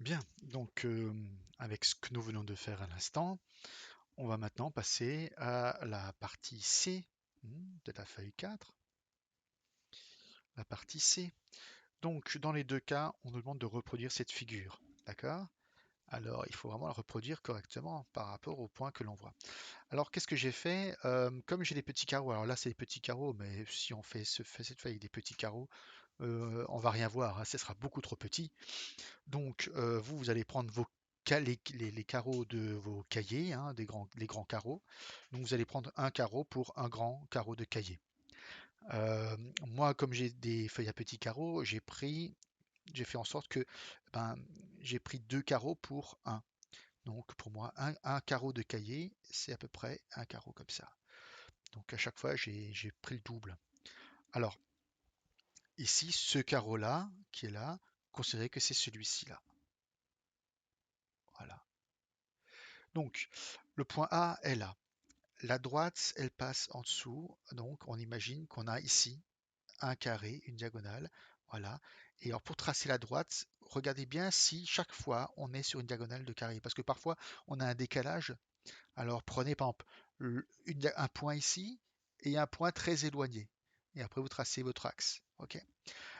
Bien, donc avec ce que nous venons de faire à l'instant, on va maintenant passer à la partie C de la feuille 4. La partie C. Donc dans les deux cas, on nous demande de reproduire cette figure. D'accord? Alors il faut vraiment la reproduire correctement par rapport au point que l'on voit. Alors qu'est-ce que j'ai fait? Comme j'ai des petits carreaux, alors là c'est des petits carreaux, mais si on fait cette feuille avec des petits carreaux, on va rien voir, hein, ce sera beaucoup trop petit. Donc, vous allez prendre les carreaux de vos cahiers, hein, les grands carreaux. Donc, vous allez prendre un carreau pour un grand carreau de cahier. Moi, comme j'ai des feuilles à petits carreaux, j'ai fait en sorte que ben, j'ai pris deux carreaux pour un. Donc, pour moi, un carreau de cahier, c'est à peu près un carreau comme ça. Donc, à chaque fois, j'ai pris le double. Alors, ici, ce carreau-là, qui est là, considérez que c'est celui-ci là. Voilà. Donc, le point A est là. La droite, elle passe en dessous. Donc, on imagine qu'on a ici un carré, une diagonale. Voilà. Et alors, pour tracer la droite, regardez bien si chaque fois on est sur une diagonale de carré. Parce que parfois, on a un décalage. Alors, prenez par exemple un point ici et un point très éloigné. Et après, vous tracez votre axe. OK?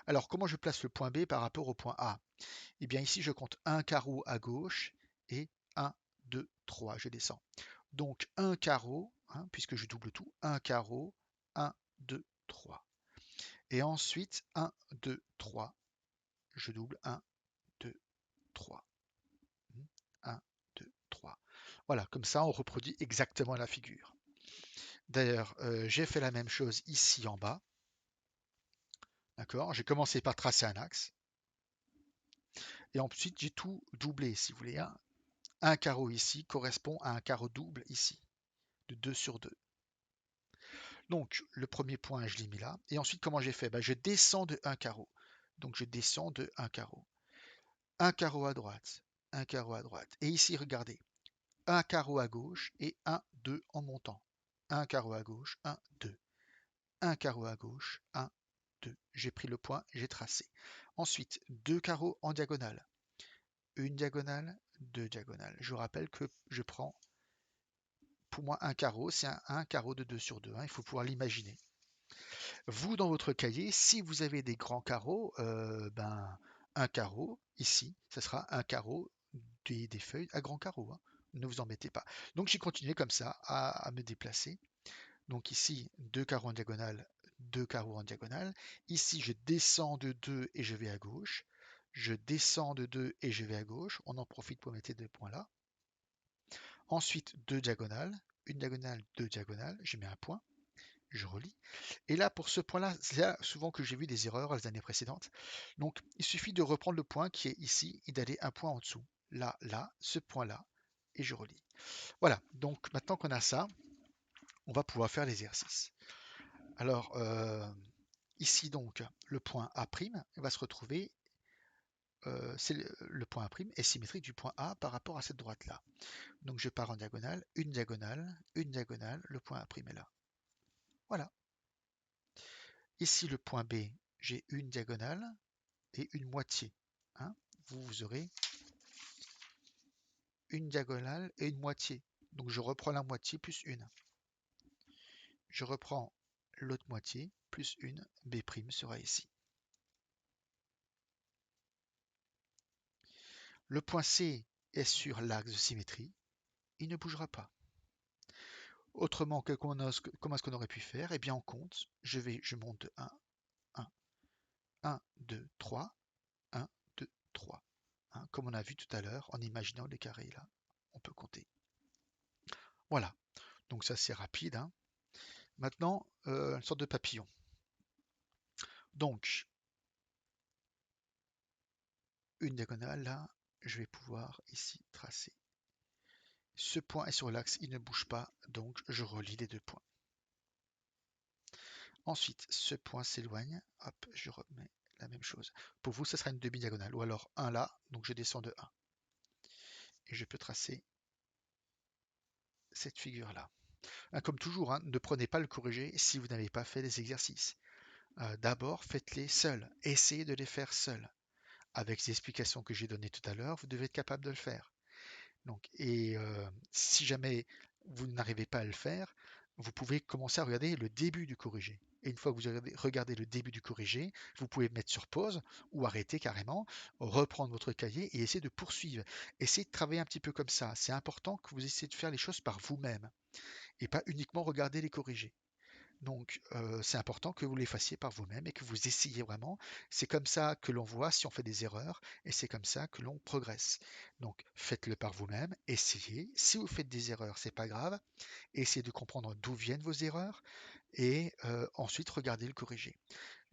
Alors, comment je place le point B par rapport au point A? Eh bien, ici, je compte un carreau à gauche et un, 2, 3. Je descends. Donc un carreau, hein, puisque je double tout, un carreau, un, 2, 3. Et ensuite, un, 2, 3. Je double un, 2, 3. 1, 2, 3. Voilà, comme ça, on reproduit exactement la figure. D'ailleurs, j'ai fait la même chose ici en bas. D'accord? J'ai commencé par tracer un axe. Et ensuite, j'ai tout doublé, si vous voulez, hein. Un carreau ici correspond à un carreau double ici, de 2 sur 2. Donc, le premier point, je l'ai mis là. Et ensuite, comment j'ai fait? Ben, je descends de un carreau. Donc, je descends de un carreau. Un carreau à droite, un carreau à droite. Et ici, regardez, un carreau à gauche et un, 2 en montant. Un carreau à gauche, un, 2. Un carreau à gauche, un, 2. J'ai pris le point, j'ai tracé. Ensuite, deux carreaux en diagonale. Une diagonale, deux diagonales. Je vous rappelle que je prends, pour moi, un carreau, c'est un carreau de 2 sur 2. Hein, il faut pouvoir l'imaginer. Vous, dans votre cahier, si vous avez des grands carreaux, ben, un carreau, ici, ce sera un carreau des feuilles à grands carreaux. Hein. Ne vous embêtez pas. Donc j'ai continué comme ça à me déplacer. Donc ici, deux carreaux en diagonale, deux carreaux en diagonale. Ici, je descends de 2 et je vais à gauche. Je descends de 2 et je vais à gauche. On en profite pour mettre ces deux points là. Ensuite, deux diagonales, une diagonale, deux diagonales. Je mets un point, je relis. Et là, pour ce point-là, c'est là souvent que j'ai vu des erreurs les années précédentes. Donc, il suffit de reprendre le point qui est ici et d'aller un point en dessous. Là, là, ce point-là, et je relis. Voilà, donc maintenant qu'on a ça, on va pouvoir faire l'exercice. Alors, ici donc, le point A' va se retrouver, c'est le point A' est symétrique du point A par rapport à cette droite-là. Donc je pars en diagonale, une diagonale, le point A' est là. Voilà. Ici, le point B, j'ai une diagonale et une moitié. Hein. Vous aurez une diagonale et une moitié. Donc je reprends la moitié plus une. Je reprends l'autre moitié plus une. B' sera ici. Le point C est sur l'axe de symétrie. Il ne bougera pas. Autrement, comment est-ce qu'on aurait pu faire? Eh bien, on compte. Je monte de 1, 1, 1, 2, 3, 1, 2, 3. Hein, comme on a vu tout à l'heure en imaginant les carrés là. On peut compter. Voilà. Donc ça, c'est rapide. Hein. Maintenant, une sorte de papillon. Donc, une diagonale là, je vais pouvoir ici tracer. Ce point est sur l'axe, il ne bouge pas, donc je relie les deux points. Ensuite, ce point s'éloigne, hop, je remets la même chose. Pour vous, ce sera une demi-diagonale, ou alors un là, donc je descends de 1. Et je peux tracer cette figure-là. Comme toujours, hein, ne prenez pas le corrigé si vous n'avez pas fait les exercices. D'abord, faites-les seuls. Essayez de les faire seuls. avec les explications que j'ai données tout à l'heure, vous devez être capable de le faire. Donc, si jamais vous n'arrivez pas à le faire, vous pouvez commencer à regarder le début du corrigé. Et une fois que vous avez regardé le début du corrigé, vous pouvez mettre sur pause ou arrêter carrément, reprendre votre cahier et essayer de poursuivre. Essayez de travailler un petit peu comme ça. C'est important que vous essayez de faire les choses par vous-même et pas uniquement regarder les corrigés. Donc, c'est important que vous les fassiez par vous-même et que vous essayiez vraiment. C'est comme ça que l'on voit si on fait des erreurs et c'est comme ça que l'on progresse. Donc, faites-le par vous-même, essayez. Si vous faites des erreurs, c'est pas grave. Essayez de comprendre d'où viennent vos erreurs et ensuite regardez le corriger.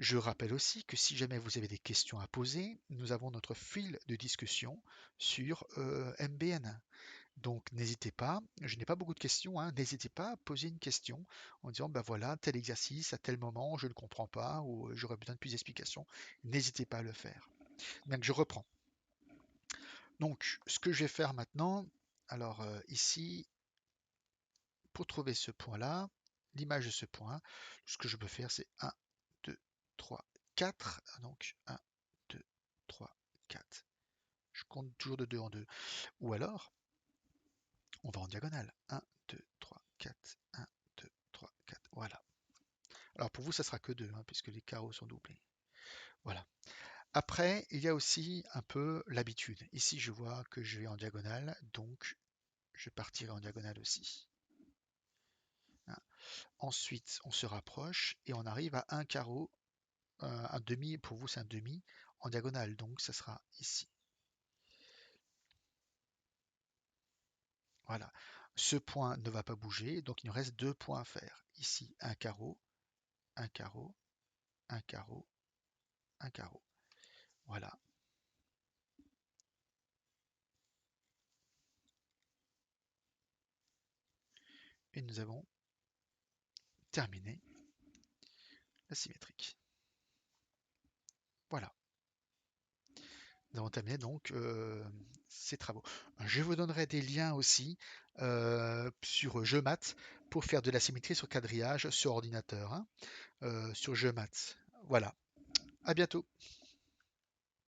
Je rappelle aussi que si jamais vous avez des questions à poser, nous avons notre fil de discussion sur MBN. Donc n'hésitez pas, je n'ai pas beaucoup de questions, hein, n'hésitez pas à poser une question en disant ben voilà, tel exercice à tel moment, je ne comprends pas ou j'aurais besoin de plus d'explications. N'hésitez pas à le faire. Donc je reprends. Donc ce que je vais faire maintenant, alors ici, pour trouver ce point-là, l'image de ce point, ce que je peux faire c'est 1, 2, 3, 4. Donc 1, 2, 3, 4. Je compte toujours de 2 en 2. Ou alors, on va en diagonale. 1, 2, 3, 4, 1, 2, 3, 4. Voilà. Alors pour vous, ça sera que 2, hein, puisque les carreaux sont doublés. Voilà. Après, il y a aussi un peu l'habitude. Ici, je vois que je vais en diagonale, donc je partirai en diagonale aussi. Hein. Ensuite, on se rapproche et on arrive à un carreau, un demi, pour vous c'est un demi, en diagonale, donc ça sera ici. Voilà. Ce point ne va pas bouger, donc il nous reste 2 points à faire. Ici, un carreau, un carreau, un carreau, un carreau. Voilà. Et nous avons terminé la symétrique. Voilà. Nous avons terminé donc ces travaux. Je vous donnerai des liens aussi sur GeoMath pour faire de la symétrie sur quadrillage sur ordinateur, hein, sur GeoMath. Voilà. À bientôt.